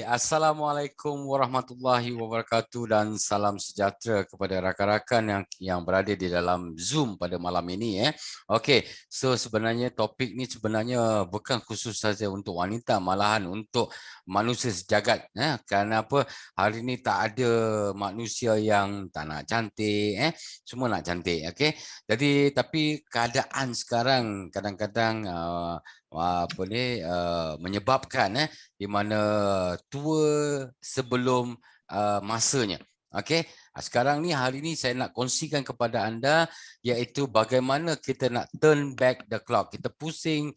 Assalamualaikum warahmatullahi wabarakatuh dan salam sejahtera kepada rakan-rakan yang berada di dalam Zoom pada malam ini. Okey, so sebenarnya topik ni sebenarnya bukan khusus saja untuk wanita, malahan untuk manusia sejagat. Kerana apa? Hari ini tak ada manusia yang tak nak cantik. Semua nak cantik. Okey, jadi tapi keadaan sekarang kadang-kadang menyebabkan di mana tua sebelum masanya. Okey, sekarang ni hari ni saya nak kongsikan kepada anda iaitu bagaimana kita nak turn back the clock. Kita pusing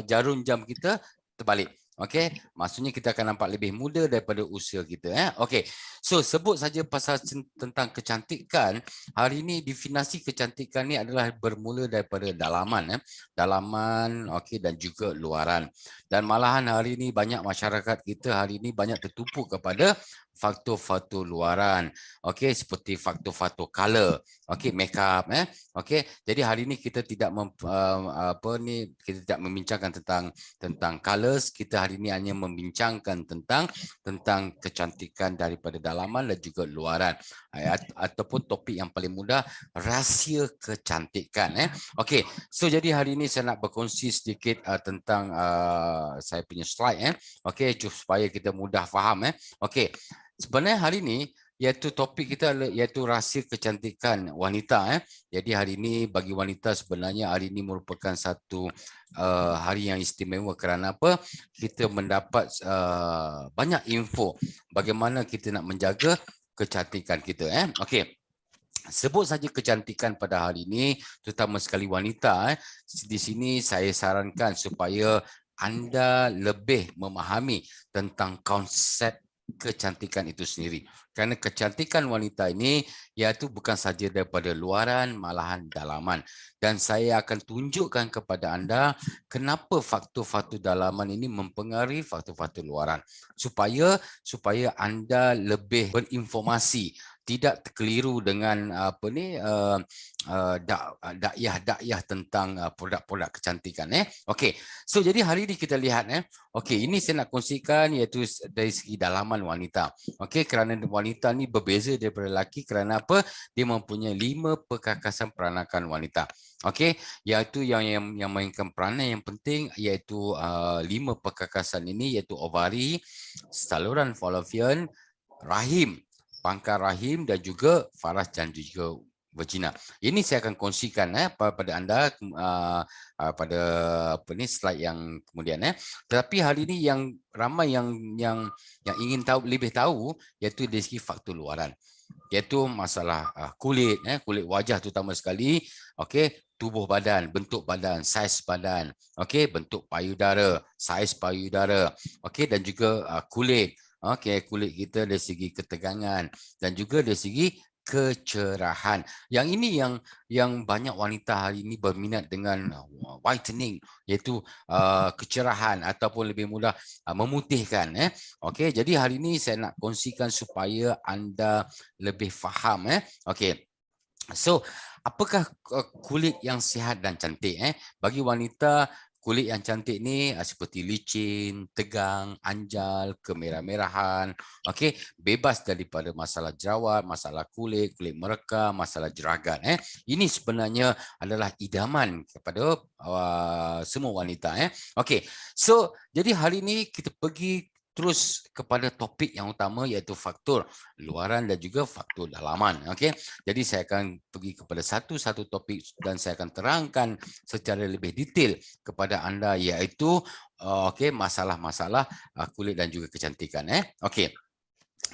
jarum jam kita terbalik. Okey, maksudnya kita akan nampak lebih muda daripada usia kita. Okey, so sebut saja pasal tentang kecantikan. Hari ini definisi kecantikan ni adalah bermula daripada dalaman, dalaman, okey, dan juga luaran. Dan malahan hari ini banyak masyarakat kita hari ini banyak tertumpu kepada faktor-faktor luaran. Okey, seperti faktor-faktor color, okey, makeup, okey. Jadi hari ini kita tidak kita tidak membincangkan tentang colors. Kita hari ini hanya membincangkan tentang kecantikan daripada dalaman dan juga luaran. Ataupun topik yang paling mudah, rahsia kecantikan. Okey, so jadi hari ini saya nak berkongsi sedikit tentang saya punya slide. Okey, supaya kita mudah faham. Okey, sebenarnya hari ini iaitu topik kita iaitu rahsia kecantikan wanita. Jadi hari ini bagi wanita sebenarnya hari ini merupakan satu hari yang istimewa kerana apa? Kita mendapat banyak info bagaimana kita nak menjaga kecantikan kita. Okey. Sebut saja kecantikan pada hari ini, terutama sekali wanita. Di sini saya sarankan supaya anda lebih memahami tentang konsep kecantikan itu sendiri. Kerana kecantikan wanita ini iaitu bukan saja daripada luaran, malahan dalaman. Dan saya akan tunjukkan kepada anda kenapa faktor-faktor dalaman ini mempengaruhi faktor-faktor luaran. Supaya anda lebih berinformasi, tidak terkeliru dengan dakyah tentang produk-produk kecantikan. Okey, so jadi hari ini kita lihat. Okey, ini saya nak kongsikan iaitu dari segi dalaman wanita. Okey, kerana wanita ni berbeza daripada lelaki kerana apa? Dia mempunyai 5 perkakasan peranakan wanita. Okey, iaitu yang mainkan peranan yang penting iaitu 5 perkakasan ini iaitu ovari, saluran fallopian, rahim, pangkal rahim dan juga faras dan juga vagina. Ini saya akan kongsikan pada anda pada slide yang kemudian. Tetapi hari ini yang ramai yang ingin tahu lebih tahu iaitu dari segi faktor luaran. Iaitu masalah kulit, kulit wajah terutama sekali, okey, tubuh badan, bentuk badan, saiz badan, okey, bentuk payudara, saiz payudara, okey, dan juga kulit. Okey, kulit kita dari segi ketegangan dan juga dari segi kecerahan. Yang ini yang banyak wanita hari ini berminat dengan whitening, iaitu kecerahan ataupun lebih mudah memutihkan. Okey, jadi hari ini saya nak kongsikan supaya anda lebih faham. Okey. So, apakah kulit yang sihat dan cantik? Bagi wanita, kulit yang cantik ni seperti licin, tegang, anjal, kemerah-merahan, okey, bebas daripada masalah jerawat, masalah kulit merekam, masalah jeragat. Ini sebenarnya adalah idaman kepada semua wanita. Okey, so jadi hari ini kita pergi terus kepada topik yang utama iaitu faktor luaran dan juga faktor dalaman. Okey, jadi saya akan pergi kepada satu-satu topik dan saya akan terangkan secara lebih detail kepada anda iaitu masalah-masalah kulit dan juga kecantikan. Okey,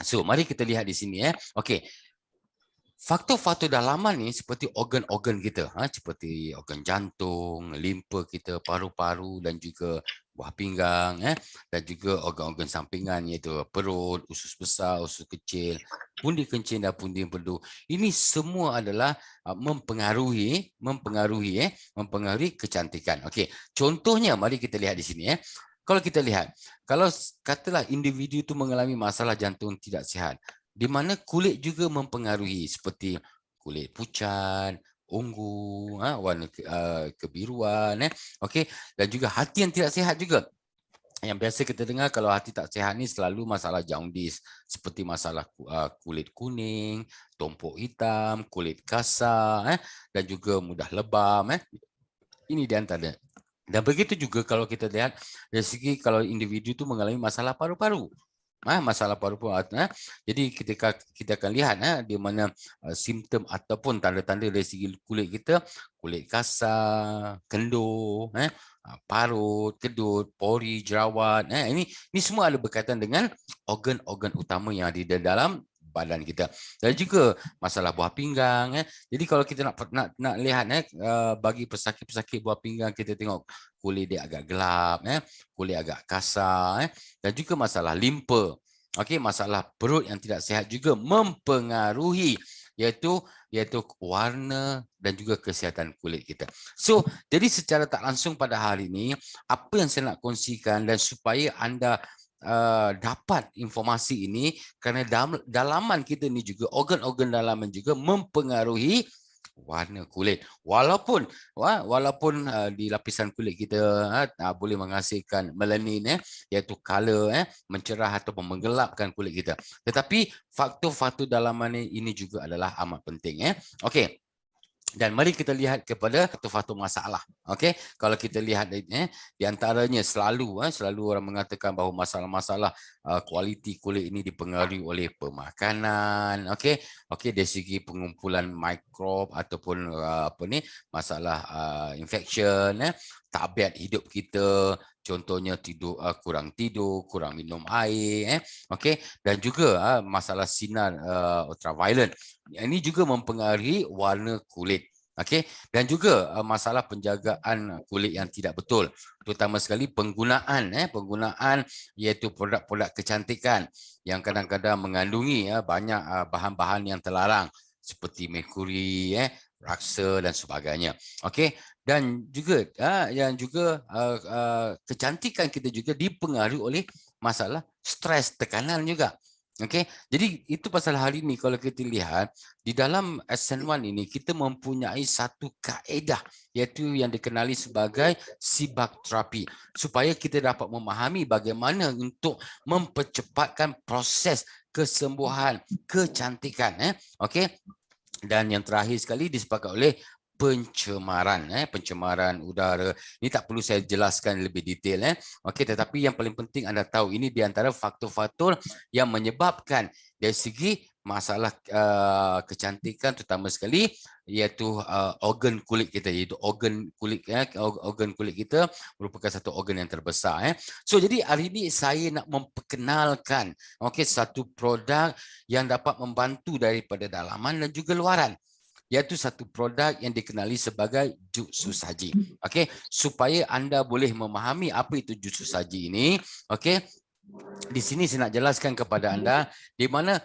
so mari kita lihat di sini. Okey, faktor-faktor dalaman ni seperti organ-organ kita, seperti organ jantung, limpa kita, paru-paru dan juga buah pinggang, dan juga organ-organ sampingan iaitu perut, usus besar, usus kecil, pundi kencing dan pundi empedu. Ini semua adalah mempengaruhi kecantikan. Okey, contohnya mari kita lihat di sini. Kalau kita lihat, kalau katalah individu itu mengalami masalah jantung tidak sihat, di mana kulit juga mempengaruhi seperti kulit pucat, ungu, warna kebiruan, okey, dan juga hati yang tidak sihat juga. Yang biasa kita dengar kalau hati tak sihat ni selalu masalah jaundice, seperti masalah kulit kuning, tumpuk hitam, kulit kasar, dan juga mudah lebam. Ini di antara. Dan begitu juga kalau kita lihat dari segi kalau individu itu mengalami masalah paru-paru. Masalah paru-paru. Jadi ketika kita akan lihat di mana simptom ataupun tanda-tanda dari segi kulit kita, kulit kasar, kendur, parut, kedut, pori, jerawat. Ini semua ada berkaitan dengan organ-organ utama yang ada di dalam badan kita. Dan juga masalah buah pinggang. Jadi kalau kita nak lihat bagi pesakit-pesakit buah pinggang, kita tengok kulit dia agak gelap, kulit agak kasar, dan juga masalah limpa. Okey, masalah perut yang tidak sihat juga mempengaruhi iaitu warna dan juga kesihatan kulit kita. So, jadi secara tak langsung pada hari ini, apa yang saya nak kongsikan dan supaya anda dapat informasi ini, kerana dalaman kita ni juga, organ-organ dalaman juga mempengaruhi warna kulit. Walaupun di lapisan kulit kita boleh menghasilkan melanin, iaitu color, mencerah ataupun menggelapkan kulit kita. Tetapi faktor-faktor dalaman ini juga adalah amat penting. Okey. Dan mari kita lihat kepada faktor-faktor masalah. Okey, kalau kita lihat di antaranya selalu orang mengatakan bahawa masalah-masalah kualiti kulit ini dipengaruhi oleh pemakanan. Okey, dari segi pengumpulan mikrob ataupun masalah infection, tabiat hidup kita, contohnya kurang tidur, kurang minum air, okey, dan juga masalah sinar ultraviolet. Ini juga mempengaruhi warna kulit. Okey, dan juga masalah penjagaan kulit yang tidak betul, terutama sekali penggunaan iaitu produk-produk kecantikan yang kadang-kadang mengandungi banyak bahan-bahan yang terlarang seperti merkuri, raksa dan sebagainya. Okey, dan juga kecantikan kita juga dipengaruhi oleh masalah stres, tekanan juga. Okey, jadi itu pasal hari ini kalau kita lihat di dalam SN1 ini kita mempunyai satu kaedah iaitu yang dikenali sebagai sibak terapi supaya kita dapat memahami bagaimana untuk mempercepatkan proses kesembuhan kecantikan. Okey, dan yang terakhir sekali disepakati oleh pencemaran udara. Ini tak perlu saya jelaskan lebih detail. Okey, tetapi yang paling penting anda tahu ini di antara faktor-faktor yang menyebabkan dari segi masalah kecantikan terutama sekali iaitu organ kulit kita, iaitu organ kulit kita merupakan satu organ yang terbesar. So jadi hari ini saya nak memperkenalkan satu produk yang dapat membantu daripada dalaman dan juga luaran, iaitu satu produk yang dikenali sebagai jus susaji. Okey, supaya anda boleh memahami apa itu jus susaji ini. Okey, di sini saya nak jelaskan kepada anda di mana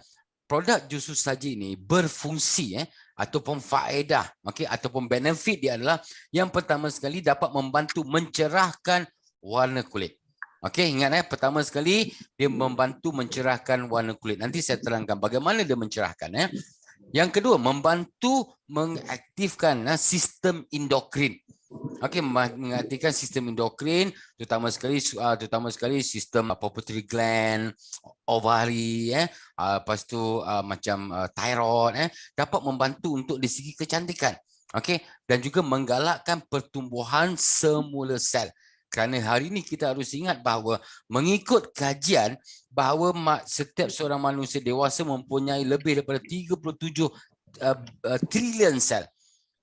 produk jus susaji ini berfungsi ataupun faedah, ataupun benefit dia adalah yang pertama sekali dapat membantu mencerahkan warna kulit. Okey, ingat pertama sekali dia membantu mencerahkan warna kulit. Nanti saya terangkan bagaimana dia mencerahkan. Yang kedua, membantu mengaktifkan sistem endokrin. Okey, mengaktifkan sistem endokrin, terutama sekali sistem pituitary gland, ovari, lepas tu macam thyroid, dapat membantu untuk dari segi kecantikan. Okey, dan juga menggalakkan pertumbuhan semula sel. Kerana hari ini kita harus ingat bahawa mengikut kajian bahawa setiap seorang manusia dewasa mempunyai lebih daripada 37 trilion sel.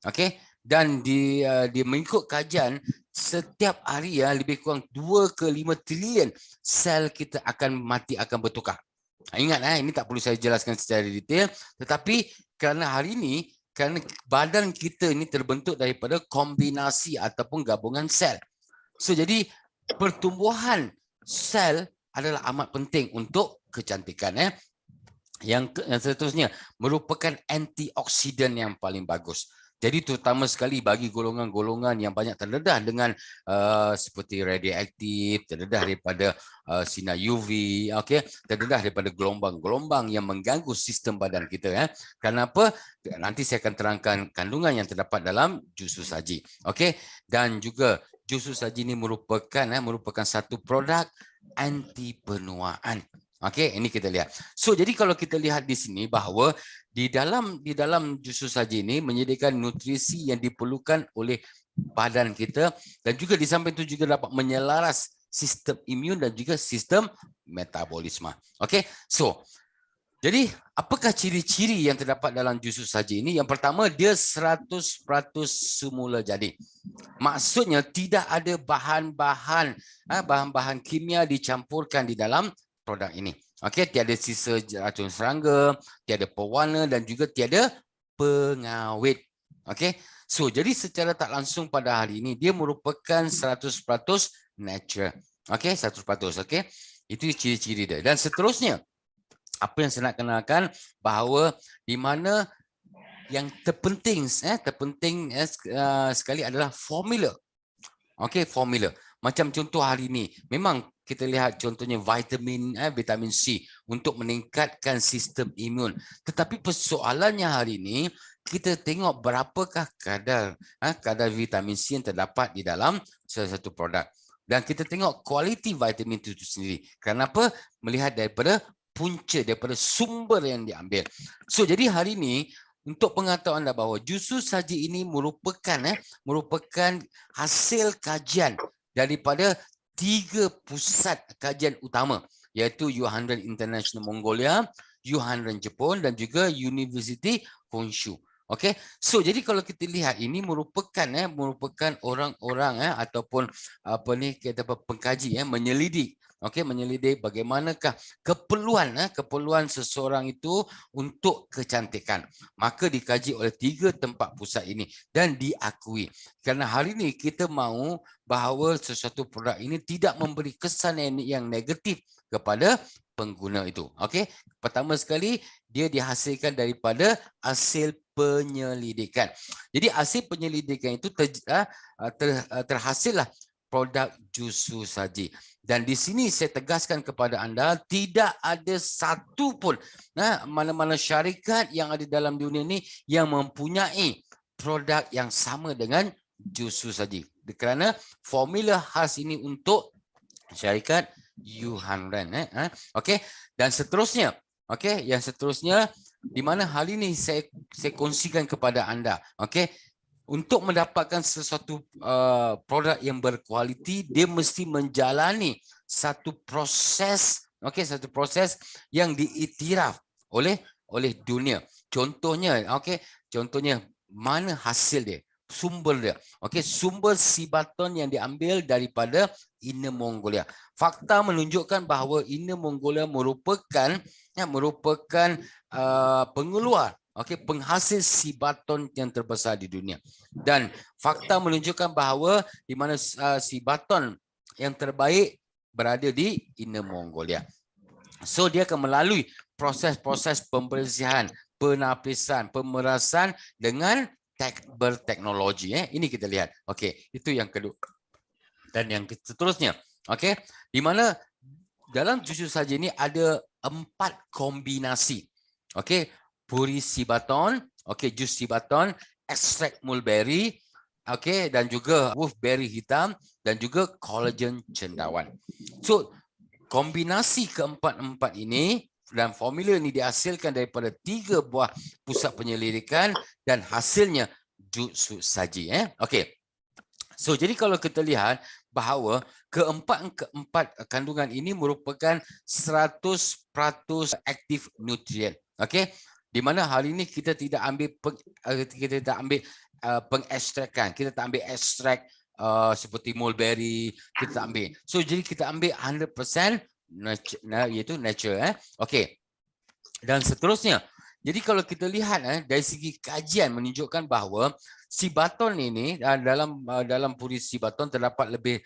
Okey, dan mengikut kajian setiap hari lebih kurang 2 ke 5 trilion sel kita akan mati, akan bertukar. Ingat ini tak perlu saya jelaskan secara detail, tetapi kerana hari ini kerana badan kita ini terbentuk daripada kombinasi ataupun gabungan sel. So jadi pertumbuhan sel adalah amat penting untuk kecantikan. Yang seterusnya merupakan antioksidan yang paling bagus. Jadi terutama sekali bagi golongan-golongan yang banyak terdedah dengan seperti radioaktif, terdedah daripada sinar UV, terdedah daripada gelombang-gelombang yang mengganggu sistem badan kita. Kenapa? Nanti saya akan terangkan kandungan yang terdapat dalam jus susaji. Dan juga jus saji ini merupakan satu produk anti penuaan. Okey, ini kita lihat. So jadi kalau kita lihat di sini bahawa di dalam jus saji ini menyediakan nutrisi yang diperlukan oleh badan kita, dan juga di samping itu juga dapat menyelaras sistem imun dan juga sistem metabolisme. Okey. So jadi, apakah ciri-ciri yang terdapat dalam jus saji ini? Yang pertama, dia 100% semula jadi. Maksudnya tidak ada bahan-bahan kimia dicampurkan di dalam produk ini. Okey, tiada sisa racun serangga, tiada pewarna dan juga tiada pengawet. Okey. So, jadi secara tak langsung pada hari ini dia merupakan 100% natural. Okey, 100%. Okey. Itu ciri-ciri dia. Dan seterusnya, apa yang saya nak kenalkan bahawa di mana yang terpenting sekali adalah formula. Okey, formula. Macam contoh hari ini, memang kita lihat contohnya vitamin C untuk meningkatkan sistem imun. Tetapi persoalannya hari ini, kita tengok berapakah kadar vitamin C yang terdapat di dalam salah satu produk. Dan kita tengok kualiti vitamin itu sendiri. Kenapa? Melihat daripada punca, daripada sumber yang diambil. So jadi hari ini untuk pengetahuan anda bahawa jus saji ini merupakan hasil kajian daripada 3 pusat kajian utama, iaitu U100 International Mongolia, U100 Jepun dan juga University Honshu. Okey, so jadi kalau kita lihat ini merupakan orang-orang ataupun pengkaji menyelidik. Okey, menyelidik bagaimanakah keperluan seseorang itu untuk kecantikan. Maka dikaji oleh 3 tempat pusat ini dan diakui. Kerana hari ini kita mahu bahawa sesuatu produk ini tidak memberi kesan yang negatif kepada pengguna itu. Okey, pertama sekali dia dihasilkan daripada hasil penyelidikan. Jadi hasil penyelidikan itu terhasillah produk jus saji. Dan di sini saya tegaskan kepada anda, tidak ada satu pun mana-mana syarikat yang ada dalam dunia ini yang mempunyai produk yang sama dengan jus saji. Kerana formula khas ini untuk syarikat U100. Okey, dan seterusnya, okey, yang seterusnya di mana hal ini saya kongsikan kepada anda. Okey, untuk mendapatkan sesuatu produk yang berkualiti, dia mesti menjalani satu proses, okey, satu proses yang diiktiraf oleh dunia. Contohnya, okey, contohnya mana hasil dia, sumber dia. Okey, sumber Sibaton yang diambil daripada Inner Mongolia. Fakta menunjukkan bahawa Inner Mongolia merupakan pengeluar, penghasil Sibaton yang terbesar di dunia. Dan fakta menunjukkan bahawa di mana Sibaton yang terbaik berada di Inner Mongolia. So dia akan melalui proses-proses pembersihan, penapisan, pemerasan dengan berteknologi. Ini kita lihat. Okey, itu yang kedua. Dan yang seterusnya, okey, di mana dalam jus saji ini ada 4 kombinasi. Okey, puri Sibaton, okey, jus Sibaton, ekstrak mulberry, okey, dan juga wolfberry hitam dan juga kolagen cendawan. So, kombinasi keempat-empat ini dan formula ini dihasilkan daripada 3 buah pusat penyelidikan dan hasilnya jus saji. Okey. So, jadi kalau kita lihat bahawa keempat kandungan ini merupakan 100% aktif nutrien. Okey, di mana hari ini kita tidak ambil pengekstrakan, kita tak ambil ekstrak seperti mulberry, kita tak ambil. So jadi kita ambil 100% iaitu natural. Okey, dan seterusnya. Jadi kalau kita lihat dari segi kajian menunjukkan bahawa Sibaton ini dalam puri Sibaton terdapat lebih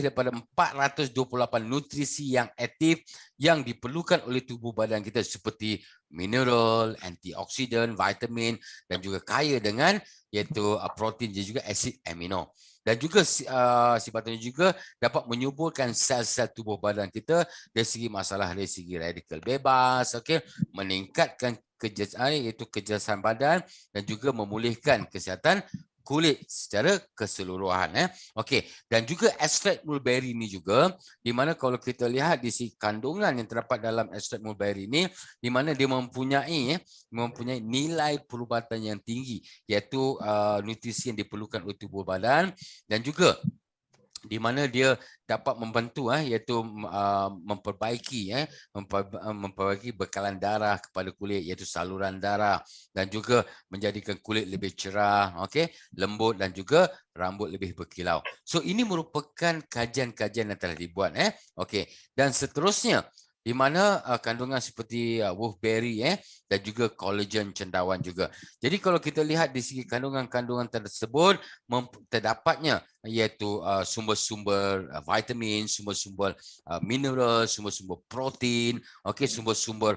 daripada 428 nutrisi yang aktif yang diperlukan oleh tubuh badan kita seperti mineral, antioksidan, vitamin dan juga kaya dengan iaitu protein dan juga asid amino. Dan juga Sibaton juga dapat menyuburkan sel-sel tubuh badan kita dari segi masalah dari segi radikal bebas, meningkatkan kejahatan badan dan juga memulihkan kesihatan kulit secara keseluruhan. Okey, dan juga ekstrak mulberry ini juga, di mana kalau kita lihat di sini kandungan yang terdapat dalam ekstrak mulberry ini, di mana dia mempunyai nilai perubatan yang tinggi, iaitu nutrisi yang diperlukan oleh tubuh badan, dan juga di mana dia dapat membantu iaitu memperbaiki bekalan darah kepada kulit, iaitu saluran darah, dan juga menjadikan kulit lebih cerah, okey, lembut, dan juga rambut lebih berkilau. So ini merupakan kajian-kajian yang telah dibuat okey, dan seterusnya di mana kandungan seperti wolfberry dan juga collagen cendawan juga. Jadi kalau kita lihat di segi kandungan-kandungan tersebut terdapatnya iaitu sumber-sumber vitamin, sumber-sumber mineral, sumber-sumber protein, okey, sumber-sumber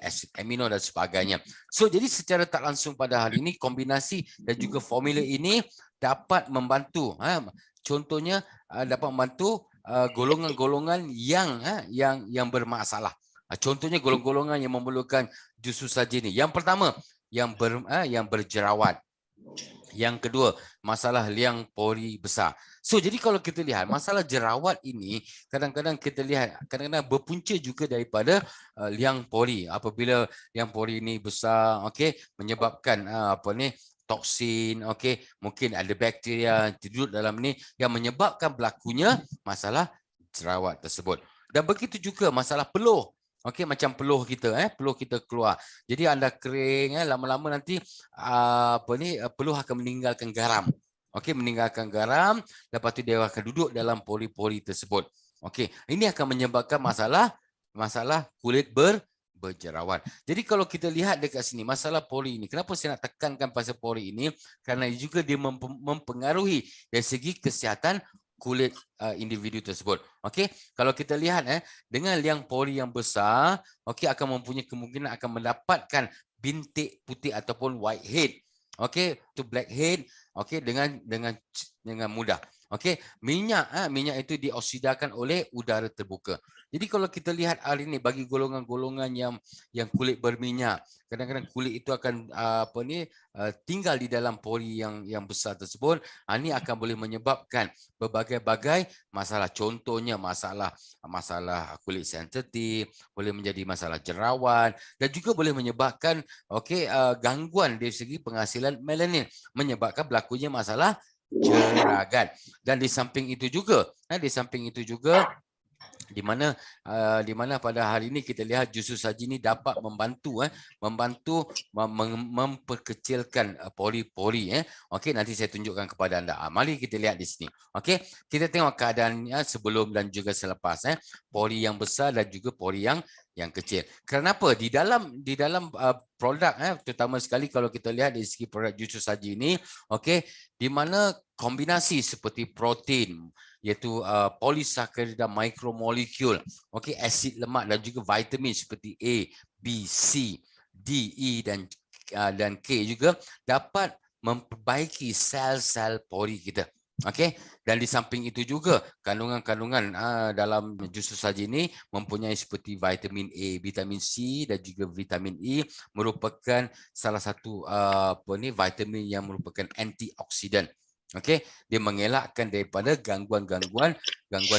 asid amino dan sebagainya. So jadi secara tak langsung pada hari ini kombinasi dan juga formula ini dapat membantu, contohnya dapat membantu golongan-golongan yang bermasalah. Contohnya golongan-golongan yang memerlukan jus saji ini. Yang pertama yang berjerawat. Yang kedua, masalah liang pori besar. So, jadi kalau kita lihat masalah jerawat ini, kadang-kadang kita lihat kadang-kadang berpunca juga daripada liang pori. Apabila liang pori ini besar, okey, menyebabkan toksin, okey, mungkin ada bakteria tidur dalam ni yang menyebabkan berlakunya masalah jerawat tersebut. Dan begitu juga masalah peluh. Okey, macam peluh kita keluar. Jadi anda kering, lama-lama nanti peluh akan meninggalkan garam. Okey, meninggalkan garam, lepas tu dia akan duduk dalam pori-pori tersebut. Okey, ini akan menyebabkan masalah kulit berjerawat. Jadi kalau kita lihat dekat sini masalah pori ini, kenapa saya nak tekankan pasal pori ini? Kerana juga dia mempengaruhi dari segi kesihatan kulit individu tersebut. Okey, kalau kita lihat dengan liang pori yang besar, okey, akan mempunyai kemungkinan akan mendapatkan bintik putih ataupun whitehead. Okey, to blackhead, okey, dengan mudah. Okey, minyak itu dioksidakan oleh udara terbuka. Jadi kalau kita lihat hari ini bagi golongan-golongan yang kulit berminyak, kadang-kadang kulit itu akan tinggal di dalam pori yang besar tersebut. Ini akan boleh menyebabkan berbagai-bagai masalah. Contohnya masalah kulit sensitif, boleh menjadi masalah jerawat, dan juga boleh menyebabkan gangguan dari segi penghasilan melanin, menyebabkan berlakunya masalah jeragat. Dan di samping itu juga di mana pada hari ini kita lihat jus saji ini dapat membantu memperkecilkan pori-pori. Okey, nanti saya tunjukkan kepada anda. Mari kita lihat di sini. Okey, kita tengok keadaannya sebelum dan juga selepas. Pori yang besar dan juga pori yang kecil. Kenapa? Di dalam produk terutama sekali kalau kita lihat dari segi produk jus saji ini, okey, di mana kombinasi seperti protein, iaitu polisacharida micromolekul, okey, asid lemak dan juga vitamin seperti A, B, C, D, E dan K juga dapat memperbaiki sel-sel pori kita. Okey, dan di samping itu juga kandungan-kandungan dalam jus saji ini mempunyai seperti vitamin A, vitamin C dan juga vitamin E, merupakan salah satu vitamin yang merupakan antioksidan. Okey, dia mengelakkan daripada gangguan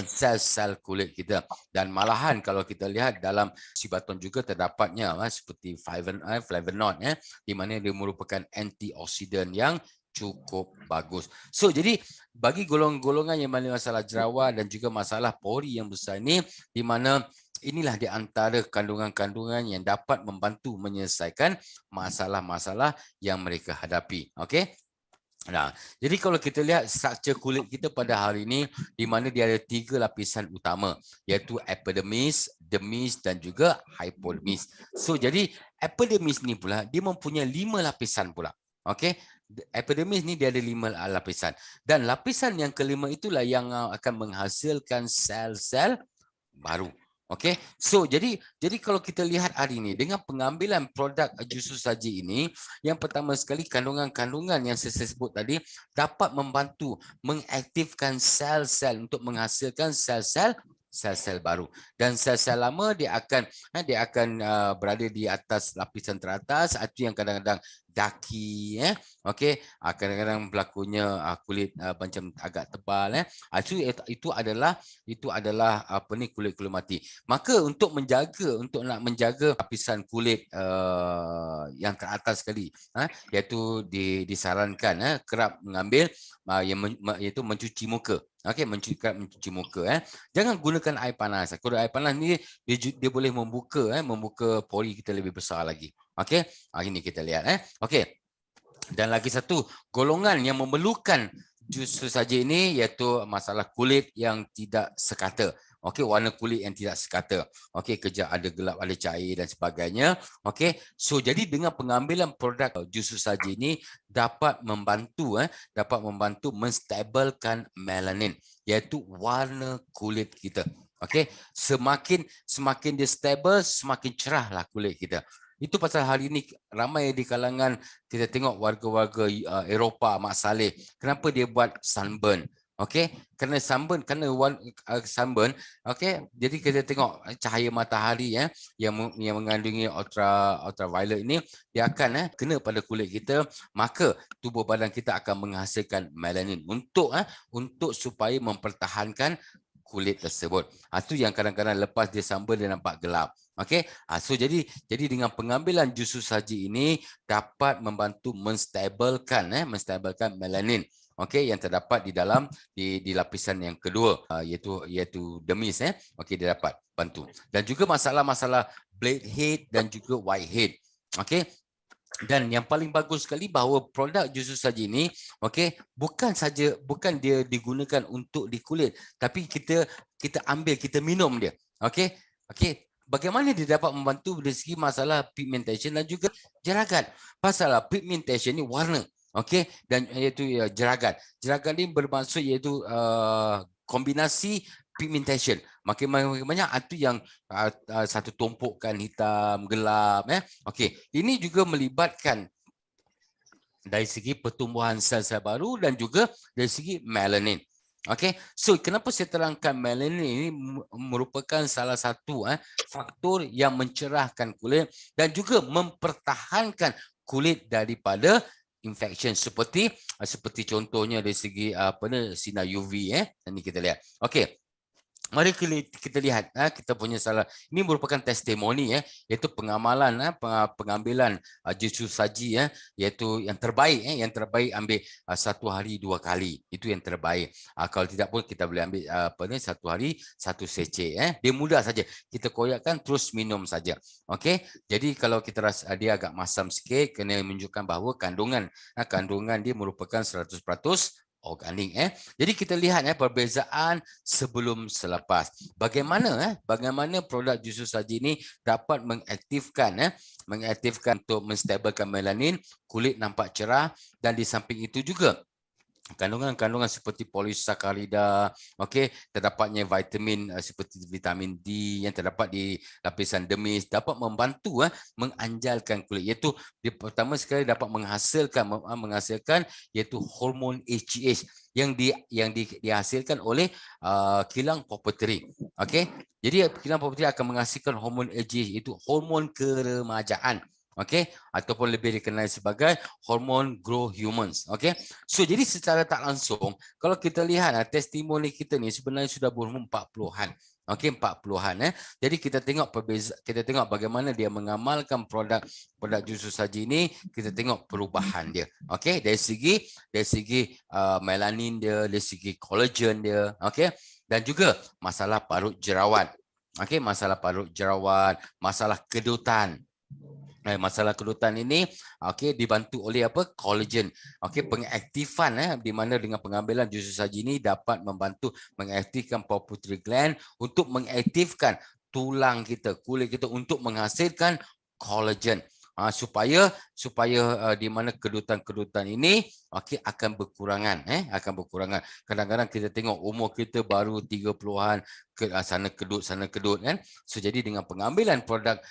sel-sel kulit kita. Dan malahan kalau kita lihat dalam sibaton juga terdapatnya seperti flavonol di mana dia merupakan antioksidan yang cukup bagus. So jadi bagi golongan-golongan yang mengalami masalah jerawat dan juga masalah pori yang besar ini, di mana inilah di antara kandungan-kandungan yang dapat membantu menyelesaikan masalah-masalah yang mereka hadapi. Okey. Nah, jadi kalau kita lihat struktur kulit kita pada hari ini, di mana dia ada 3 lapisan utama, iaitu epidermis, dermis dan juga hypodermis. So jadi epidermis ni pula dia mempunyai 5 lapisan pula. Okey, epidermis ni dia ada 5 lapisan, dan lapisan yang kelima itulah yang akan menghasilkan sel-sel baru. Okey, so jadi kalau kita lihat hari ini dengan pengambilan produk jus saji ini, yang pertama sekali kandungan-kandungan yang saya sebut tadi dapat membantu mengaktifkan sel-sel untuk menghasilkan sel-sel baru, dan sel-sel lama dia akan berada di atas lapisan teratas, itu yang kadang-kadang daki, okey, kadang-kadang berlakunya kulit macam agak tebal, itu adalah apa ni, kulit-kulit mati. Maka untuk nak menjaga lapisan kulit yang teratas sekali, iaitu disarankan kerap mengambil iaitu mencuci muka. Okey, mencuci muka. Jangan gunakan air panas. Kalau air panas ni dia boleh membuka pori kita lebih besar lagi. Okey, ini kita lihat. Okey, dan lagi satu golongan yang memerlukan jus saja ini iaitu masalah kulit yang tidak sekata. Okey, warna kulit yang tidak sekata. Okey, kejap ada gelap, ada cair dan sebagainya. Okey, so jadi dengan pengambilan produk jus saja ini dapat membantu menstabilkan melanin, iaitu warna kulit kita. Okey, semakin dia stabil, semakin cerahlah kulit kita. Itu pasal hari ini ramai di kalangan kita tengok warga-warga Eropah, Mak Saleh, kenapa dia buat sunburn? Okey, kerana sunburn, sunburn, okey. Jadi kita tengok cahaya matahari yang mengandungi ultraviolet ini, dia akan kena pada kulit kita, maka tubuh badan kita akan menghasilkan melanin untuk supaya mempertahankan kulit tersebut. Itu yang kadang-kadang lepas dia sunburn dia nampak gelap. Okey, so jadi dengan pengambilan jus saji ini dapat membantu menstabilkan melanin, okey, yang terdapat di dalam di lapisan yang kedua, iaitu dermis, okey, dia dapat bantu. Dan juga masalah-masalah blackhead dan juga whitehead. Okey, dan yang paling bagus sekali bahawa produk jus saji ini, okey, bukan dia digunakan untuk di kulit, tapi kita ambil, kita minum dia. Okey. Okey, bagaimana dia dapat membantu dari segi masalah pigmentation dan juga jeragat. Pasal pigmentation ni warna, okey, dan iaitu jeragat. Jeragat ni bermaksud iaitu kombinasi pigmentation. Makin banyak itu yang satu tumpukan hitam, gelap, Okey, ini juga melibatkan dari segi pertumbuhan sel-sel baru dan juga dari segi melanin. Okey, so kenapa saya terangkan melanin ini merupakan salah satu faktor yang mencerahkan kulit dan juga mempertahankan kulit daripada infection, seperti contohnya dari segi sinar UV, ini kita lihat. Okey, mari kita lihat kita punya salah. Ini merupakan testimoni iaitu pengamalan pengambilan jus saji iaitu yang terbaik ambil 1 hari 2 kali. Itu yang terbaik. Kalau tidak pun kita boleh ambil 1 hari 1 secek. Dia mudah saja. Kita koyakkan terus minum saja. Okey. Jadi kalau kita rasa dia agak masam sikit, kena menunjukkan bahawa kandungan dia merupakan 100% organik. Jadi kita lihat perbezaan sebelum selepas. Bagaimana produk jus saji ini dapat mengaktifkan untuk menstabilkan melanin, kulit nampak cerah, dan di samping itu juga kandungan seperti polisakarida, okey, terdapatnya vitamin seperti vitamin D yang terdapat di lapisan dermis dapat membantu menganjalkan kulit, iaitu dia pertama sekali dapat menghasilkan iaitu hormon HGH yang dihasilkan oleh kilang puberty. Okey, jadi kilang puberty akan menghasilkan hormon HGH, iaitu hormon keremajaan. Okey, ataupun lebih dikenali sebagai hormon growth hormones. Okey, so jadi secara tak langsung kalau kita lihat testimoni kita ni sebenarnya sudah berumur 40-an. Okey, 40-an. Jadi kita tengok bagaimana dia mengamalkan produk jus saji ini, kita tengok perubahan dia. Okey, dari segi melanin dia, dari segi collagen dia, okey, dan juga masalah parut jerawat. Okey, masalah parut jerawat, masalah kedutan. Masalah kedutan ini dibantu oleh collagen. Pengaktifan di mana dengan pengambilan jus saji ini dapat membantu mengaktifkan pituitary gland untuk mengaktifkan tulang kita, kulit kita untuk menghasilkan collagen. Supaya di mana kedutan ini akan berkurangan. Kadang-kadang kita tengok umur kita baru 30-an, sana kedut kan. So jadi dengan pengambilan produk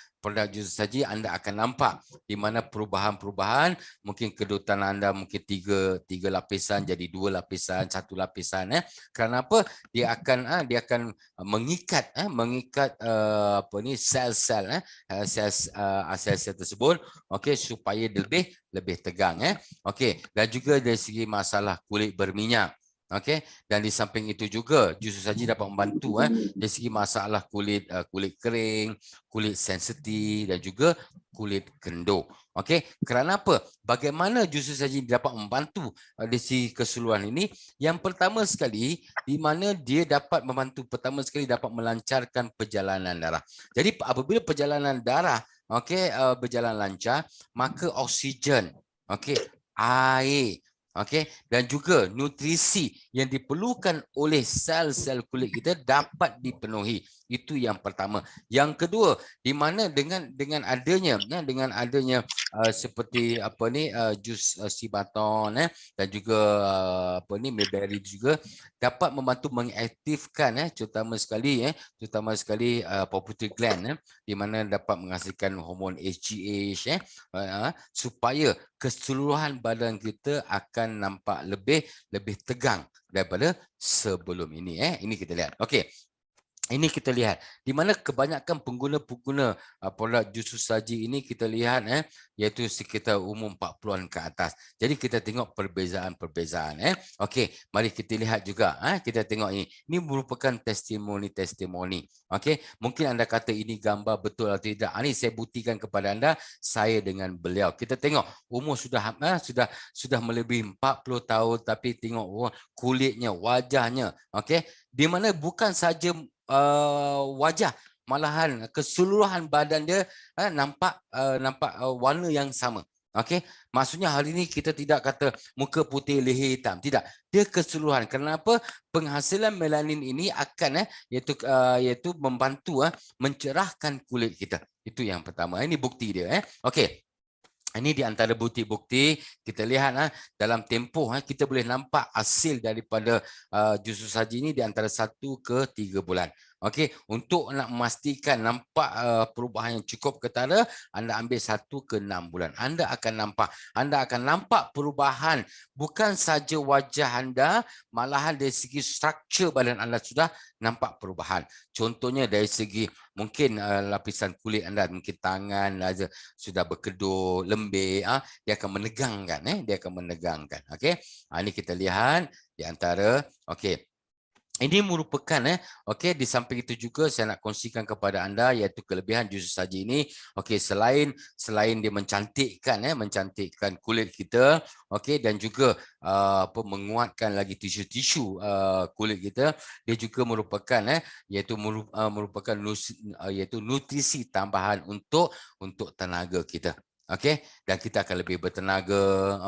jus saji anda akan nampak di mana perubahan, mungkin kedutan anda mungkin 3 lapisan jadi 2 lapisan, 1 lapisan. Kerana apa? Dia akan mengikat sel-sel tersebut, supaya dia lebih tegang. Okey, dan juga dari segi masalah kulit berminyak. Okey, dan di samping itu juga jus saji dapat membantu dari segi masalah kulit kering, kulit sensitif dan juga kulit kendur. Okey, kerana apa? Bagaimana jus saji dapat membantu dari segi keseluruhan ini? Yang pertama sekali, di mana dia dapat membantu pertama sekali dapat melancarkan perjalanan darah. Jadi apabila perjalanan darah berjalan lancar, maka oksigen, air, dan juga nutrisi yang diperlukan oleh sel-sel kulit kita dapat dipenuhi. Itu yang pertama. Yang kedua, di mana dengan adanya seperti jus Cibaton dan juga Mayberry juga dapat membantu mengaktifkan terutama sekali pituitary gland di mana dapat menghasilkan hormon HGH supaya keseluruhan badan kita akan nampak lebih tegang daripada sebelum ini. Ini kita lihat. Okey. Ini kita lihat di mana kebanyakan pengguna-pengguna produk jus saji ini kita lihat iaitu sekitar umur 40-an ke atas. Jadi kita tengok perbezaan-perbezaan. Okey, mari kita lihat juga. Kita tengok ini. Ini merupakan testimoni. Okey, mungkin anda kata ini gambar betul atau tidak. Ini saya buktikan kepada anda saya dengan beliau. Kita tengok umur sudah melebihi 40 tahun tapi tengok kulitnya, wajahnya. Okey, di mana bukan saja wajah, malahan keseluruhan badan dia nampak warna yang sama. Okey, maksudnya hari ini kita tidak kata muka putih leher hitam, tidak, dia keseluruhan. Kenapa? Penghasilan melanin ini akan iaitu membantu mencerahkan kulit kita. Itu yang pertama. Ini bukti dia. Okey. Ini di antara bukti-bukti kita lihat dalam tempoh kita boleh nampak hasil daripada jus saji ini di antara 1 ke 3 bulan. Okey, untuk nak memastikan nampak perubahan yang cukup ketara, anda ambil 1 ke 6 bulan. Anda akan nampak perubahan bukan saja wajah anda, malahan dari segi struktur badan anda sudah nampak perubahan. Contohnya dari segi mungkin lapisan kulit anda, mungkin tangan sudah berkedut, lembik, dia akan menegangkan. Okey, ini kita lihat di antara. Okey. Ini merupakan di samping itu juga saya nak kongsikan kepada anda iaitu kelebihan jus saji ini. Okey, selain dia mencantikkan kulit kita, dan juga menguatkan lagi tisu-tisu kulit kita, dia juga merupakan merupakan nutrisi tambahan untuk tenaga kita. Okey, dan kita akan lebih bertenaga,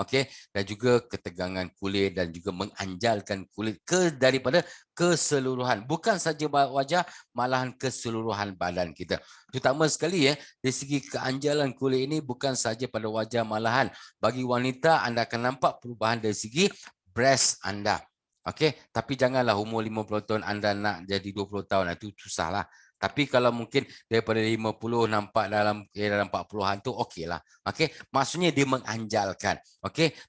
dan juga ketegangan kulit dan juga menganjalkan kulit daripada keseluruhan, bukan saja wajah, malahan keseluruhan badan kita. Terutama sekali dari segi keanjalan kulit ini bukan saja pada wajah, malahan bagi wanita anda akan nampak perubahan dari segi breast anda. Okey, tapi janganlah umur 50 tahun anda nak jadi 20 tahun, itu susahlah. Tapi kalau mungkin daripada 50 nampak dalam 40-an tu okeylah. Okey, maksudnya dia menganjalkan,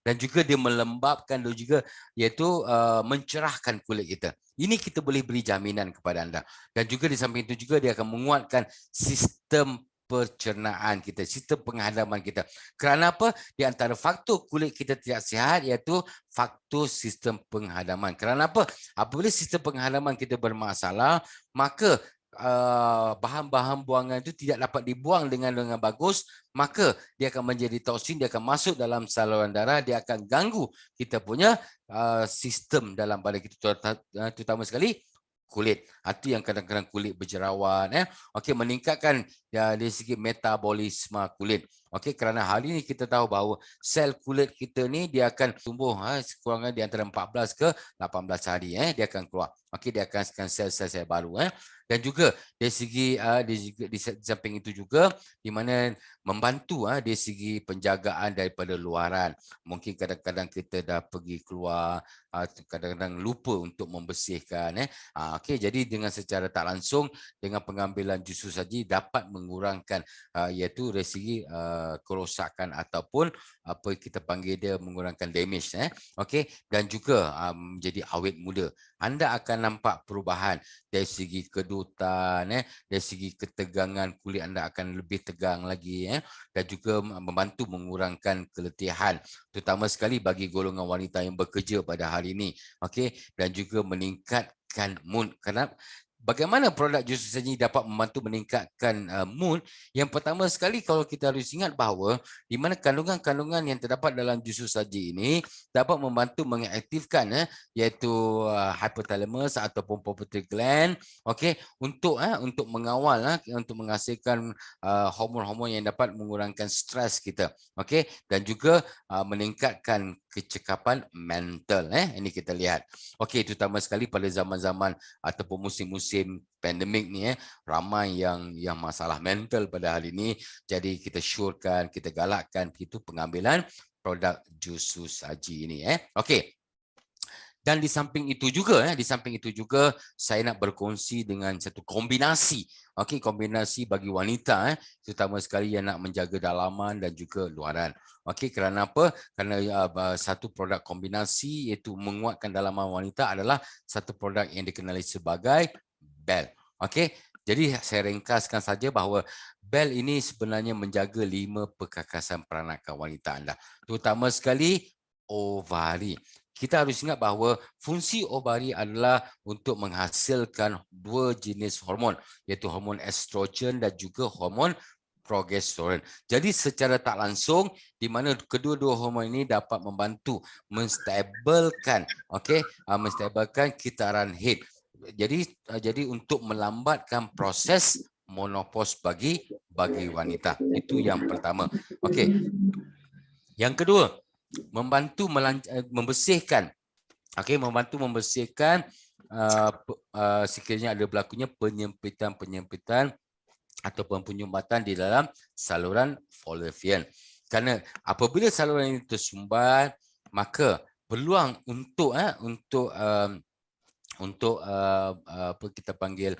dan juga dia melembabkan dan juga iaitu mencerahkan kulit kita. Ini kita boleh beri jaminan kepada anda. Dan juga di samping itu juga dia akan menguatkan sistem pencernaan kita, sistem penghadaman kita. Kerana apa? Di antara faktor kulit kita tidak sihat iaitu faktor sistem penghadaman. Kerana apa? Apabila sistem penghadaman kita bermasalah, maka bahan-bahan buangan itu tidak dapat dibuang dengan bagus, maka dia akan menjadi toksin, dia akan masuk dalam saluran darah, dia akan ganggu kita punya sistem dalam badan kita, terutama sekali kulit. Itu yang kadang-kadang kulit berjerawat, meningkatkan dari segi metabolisme kulit. Kerana hari ini kita tahu bahawa sel kulit kita ni dia akan tumbuh sekurang-kurangnya di antara 14 ke 18 hari, dia akan keluar. Dia akan sel-sel baru. Dan juga dari segi di samping itu juga di mana membantu dari segi penjagaan daripada luaran. Mungkin kadang-kadang kita dah pergi keluar, kadang-kadang lupa untuk membersihkan. Jadi dengan secara tak langsung dengan pengambilan jus saji dapat mengurangkan iaitu dari segi kerosakan ataupun apa kita panggil dia mengurangkan damage okey, dan juga menjadi awet muda. Anda akan nampak perubahan dari segi kedutan dari segi ketegangan kulit anda akan lebih tegang lagi dan juga membantu mengurangkan keletihan terutama sekali bagi golongan wanita yang bekerja pada hari ini, okey, dan juga meningkatkan mood. Kerana bagaimana produk jus saji dapat membantu meningkatkan mood? Yang pertama sekali kalau kita harus ingat bahawa di mana kandungan-kandungan yang terdapat dalam jus saji ini dapat membantu mengaktifkan iaitu hypothalamus ataupun pituitary gland, okey, untuk mengawal untuk menghasilkan hormon-hormon yang dapat mengurangkan stres kita, okey, dan juga meningkatkan kecekapan mental ini kita lihat. Okey, terutama sekali pada zaman-zaman ataupun musim-musim pandemik ni ramai yang masalah mental pada hari ini. Jadi kita syorkan, kita galakkan itu pengambilan produk jus saji ini Okey. Dan di samping itu juga saya nak berkongsi dengan satu kombinasi, okey, kombinasi bagi wanita terutama sekali yang nak menjaga dalaman dan juga luaran. Okey, kerana apa? Kerana satu produk kombinasi iaitu menguatkan dalaman wanita adalah satu produk yang dikenali sebagai BEL. Okey, jadi saya ringkaskan saja bahawa BEL ini sebenarnya menjaga 5 perkakasan peranakan wanita anda, terutama sekali ovari. Kita harus ingat bahawa fungsi ovari adalah untuk menghasilkan 2 jenis hormon, iaitu hormon estrogen dan juga hormon progesteron. Jadi secara tak langsung di mana kedua-dua hormon ini dapat membantu menstabilkan menstabilkan kitaran head. Jadi untuk melambatkan proses menopause bagi wanita. Itu yang pertama. Okey. Yang kedua, membantu membersihkan, membantu membersihkan sekiranya ada berlakunya penyempitan ataupun penyumbatan di dalam saluran fallopian. Kerana apabila saluran ini tersumbat, maka peluang untuk apa kita panggil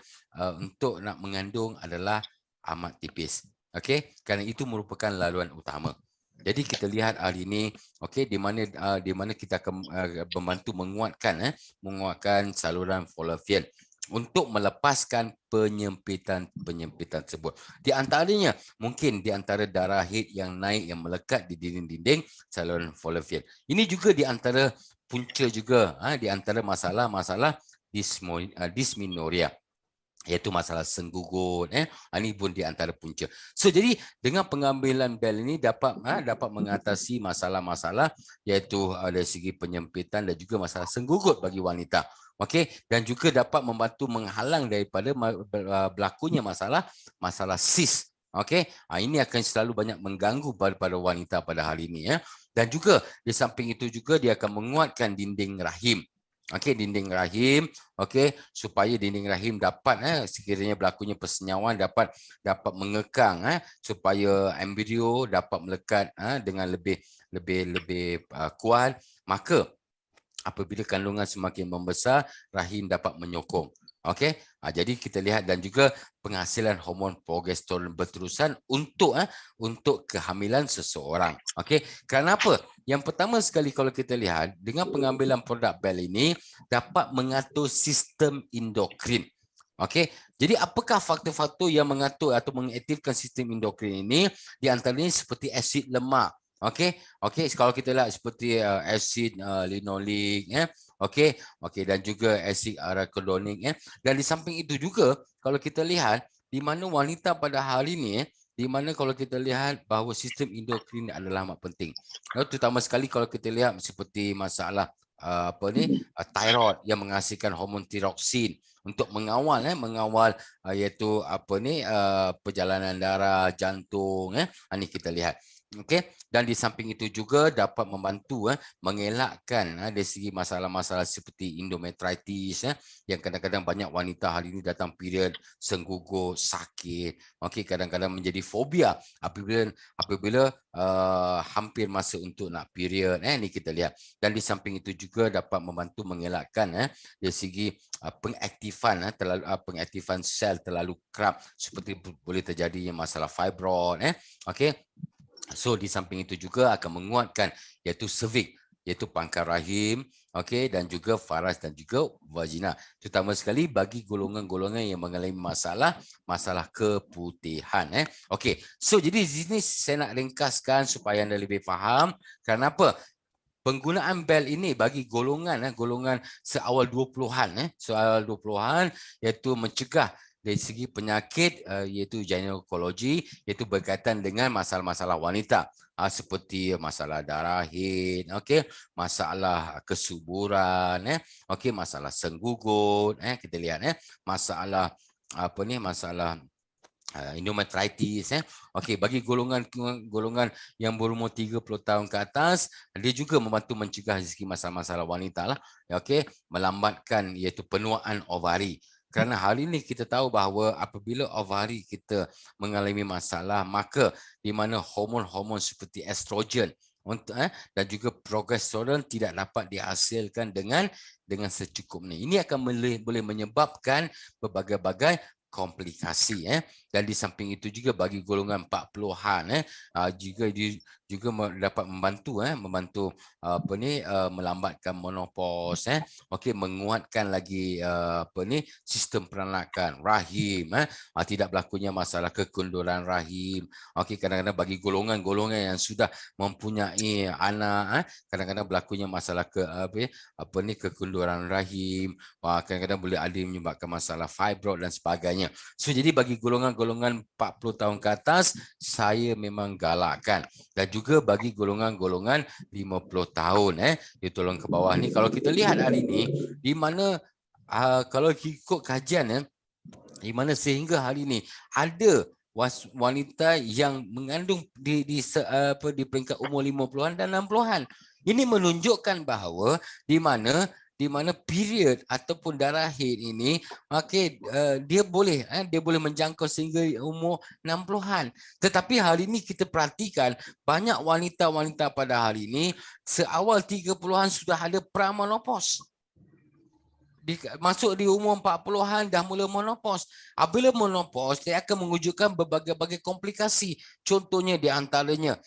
untuk nak mengandung adalah amat tipis. Okey, kerana itu merupakan laluan utama. Jadi kita lihat hari ini, okey, di mana kita akan membantu menguatkan saluran fallopian untuk melepaskan penyempitan tersebut. Di antaranya mungkin di antara darah head yang naik yang melekat di dinding-dinding saluran fallopian. Ini juga di antara punca juga di antara masalah dysmenorrhea, iaitu masalah senggugut ini pun di antara punca. So jadi dengan pengambilan BEL ini dapat mengatasi masalah-masalah iaitu dari segi penyempitan dan juga masalah senggugut bagi wanita. Okey, dan juga dapat membantu menghalang daripada berlakunya masalah sis. Okey, ini akan selalu banyak mengganggu pada wanita pada hari ini Dan juga di samping itu juga dia akan menguatkan dinding rahim. Okey, dinding rahim, okey, supaya dinding rahim dapat sekiranya berlakunya persenyawan dapat mengekang supaya embrio dapat melekat dengan lebih kuat. Maka apabila kandungan semakin membesar, rahim dapat menyokong. Okey, jadi kita lihat dan juga penghasilan hormon progesteron berterusan untuk kehamilan seseorang. Okey, kerana apa? Yang pertama sekali kalau kita lihat dengan pengambilan produk BEL ini dapat mengatur sistem endokrin. Okey, jadi apakah faktor-faktor yang mengatur atau mengaktifkan sistem endokrin ini? Di antaranya seperti asid lemak. Okey, kalau kita lihat seperti asid linolik okey, dan juga asid arachidonic dan di samping itu juga kalau kita lihat di mana wanita pada hari ini di mana kalau kita lihat bahawa sistem endokrin adalah amat penting. Terutama sekali kalau kita lihat seperti masalah thyroid yang menghasilkan hormon tiroksin untuk mengawal iaitu perjalanan darah, jantung ini kita lihat. Okey, dan di samping itu juga dapat membantu mengelakkan dari segi masalah-masalah seperti endometritis yang kadang-kadang banyak wanita hari ini datang period senggugut, sakit. Okey, kadang-kadang menjadi fobia apabila hampir masa untuk nak period ni kita lihat. Dan di samping itu juga dapat membantu mengelakkan dari segi pengaktifan sel terlalu kerap seperti boleh terjadinya masalah fibroid okey. So di samping itu juga akan menguatkan iaitu cervix, iaitu pangkal rahim, okey, dan juga faras dan juga vagina. Terutama sekali bagi golongan-golongan yang mengalami masalah keputihan. Okey, so jadi di sini saya nak ringkaskan supaya anda lebih faham kenapa penggunaan bel ini bagi golongan seawal 20-an seawal 20-an iaitu mencegah dari segi penyakit iaitu ginekologi, iaitu berkaitan dengan masalah-masalah wanita seperti masalah darah haid, okey, masalah kesuburan, okey, masalah senggugut, kita lihat masalah apa ni, masalah endometritis. Okey, bagi golongan yang berumur 30 tahun ke atas, dia juga membantu mencegah segi masalah-masalah wanita lah. Okey, melambatkan iaitu penuaan ovari. Kerana hal ini kita tahu bahawa apabila ovari kita mengalami masalah, maka di mana hormon-hormon seperti estrogen dan juga progesteron tidak dapat dihasilkan dengan secukupnya. Ini akan boleh menyebabkan berbagai-bagai komplikasi. Dan di samping itu juga bagi golongan 40-an juga dapat membantu apa ni, melambatkan menopause, okey, menguatkan lagi apa ni, sistem peranakan rahim, tidak berlakunya masalah kekunduran rahim. Okey, kadang-kadang bagi golongan-golongan yang sudah mempunyai anak, kadang-kadang berlakunya masalah apa ni, kekunduran rahim, kadang-kadang boleh ada menyebabkan masalah fibroid dan sebagainya. So jadi bagi golongan-golongan 40 tahun ke atas, saya memang galakkan. Dan juga bagi golongan-golongan 50 tahun ditolong ke bawah ni, kalau kita lihat hari ini di mana kalau ikut kajian di mana sehingga hari ini ada wanita yang mengandung di peringkat umur 50-an dan 60-an. Ini menunjukkan bahawa di mana period ataupun darah haid ini, okey, dia boleh menjangkau sehingga umur 60-an. Tetapi hari ini kita perhatikan banyak wanita-wanita pada hari ini seawal 30-an sudah ada pramonopause. Masuk di umur 40-an dah mula menopause. Apabila menopause, dia akan mewujudkan berbagai-bagai komplikasi. Contohnya di antaranya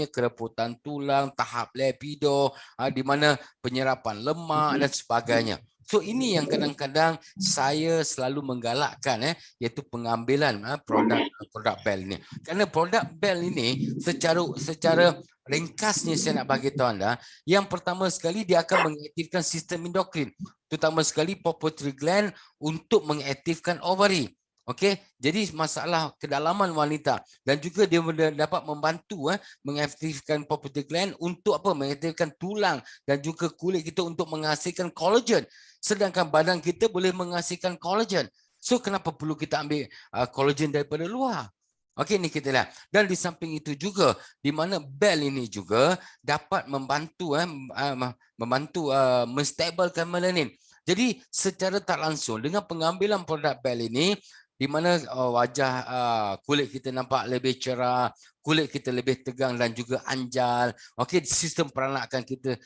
kereputan tulang, tahap libido, di mana penyerapan lemak dan sebagainya. So ini yang kadang-kadang saya selalu menggalakkan iaitu pengambilan produk bel ini. Kerana produk bel ini secara ringkasnya saya nak bagi tahu anda, yang pertama sekali dia akan mengaktifkan sistem endokrin, terutama sekali pituitary gland untuk mengaktifkan ovari. Okey, jadi masalah kedalaman wanita dan juga dia dapat membantu mengaktifkan pituitary gland untuk apa? Mengaktifkan tulang dan juga kulit kita untuk menghasilkan kolagen. Sedangkan badan kita boleh menghasilkan kolagen. So kenapa perlu kita ambil kolagen daripada luar? Okey, ni kita lihat. Dan di samping itu juga di mana bel ini juga dapat membantu menstabilkan melanin. Jadi secara tak langsung dengan pengambilan produk bel ini, di mana wajah kulit kita nampak lebih cerah, kulit kita lebih tegang dan juga anjal. Okey, sistem peranakan kita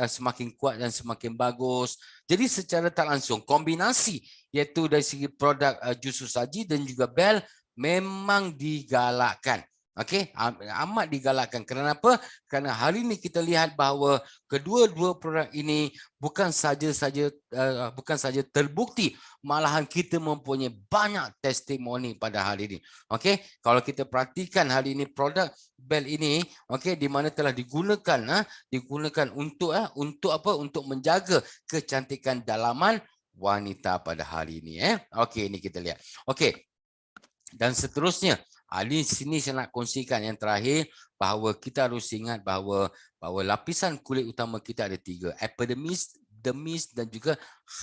semakin kuat dan semakin bagus. Jadi secara tak langsung kombinasi iaitu dari segi produk jus saji dan juga bel memang digalakkan. Okey, amat digalakkan. Kenapa? Kerana hari ini kita lihat bahawa kedua-dua produk ini bukan saja terbukti, malahan kita mempunyai banyak testimoni pada hari ini. Okey, kalau kita perhatikan hari ini produk bel ini, okey, di mana telah digunakan untuk apa? Untuk menjaga kecantikan dalaman wanita pada hari ini. Okey, ini kita lihat. Okey. Dan seterusnya, di sini saya nak kongsikan yang terakhir bahawa kita harus ingat bahawa lapisan kulit utama kita ada 3, epidermis, dermis dan juga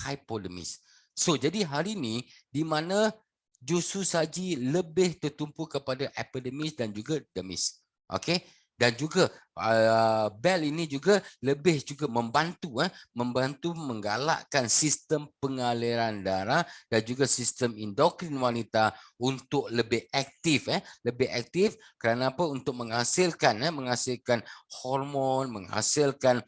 hypodermis. So jadi hari ini di mana jus saji lebih tertumpu kepada epidermis dan juga dermis. Okey? Dan juga bel ini juga lebih juga membantu menggalakkan sistem pengaliran darah dan juga sistem endokrin wanita untuk lebih aktif kerana apa? Untuk menghasilkan hormon, menghasilkan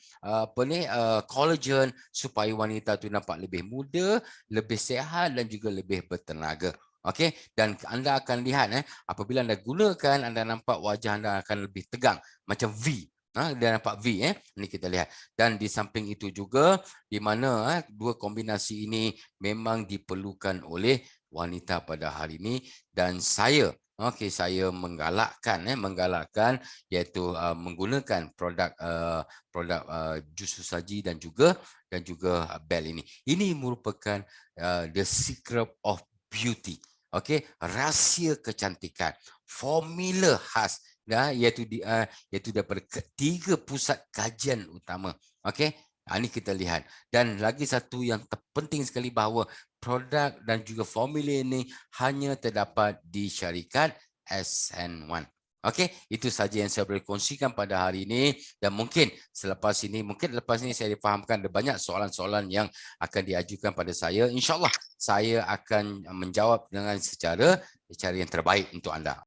kolagen supaya wanita tu nampak lebih muda, lebih sihat dan juga lebih bertenaga. Okey, dan anda akan lihat apabila anda gunakan, anda nampak wajah anda akan lebih tegang macam V. Dia nampak V Ini kita lihat. Dan di samping itu juga di mana dua kombinasi ini memang diperlukan oleh wanita pada hari ini, dan saya saya menggalakkan iaitu menggunakan produk jus saji dan juga Bell ini. Ini merupakan the secret of beauty. Okey, rahsia kecantikan, formula khas iaitu daripada ketiga pusat kajian utama. Okey, ini kita lihat. Dan lagi satu yang terpenting sekali, bahawa produk dan juga formula ini hanya terdapat di syarikat SN1. Okey, itu saja yang saya boleh kongsikan pada hari ini, dan mungkin lepas ini saya difahamkan ada banyak soalan-soalan yang akan diajukan pada saya. InsyaAllah saya akan menjawab dengan secara yang terbaik untuk anda.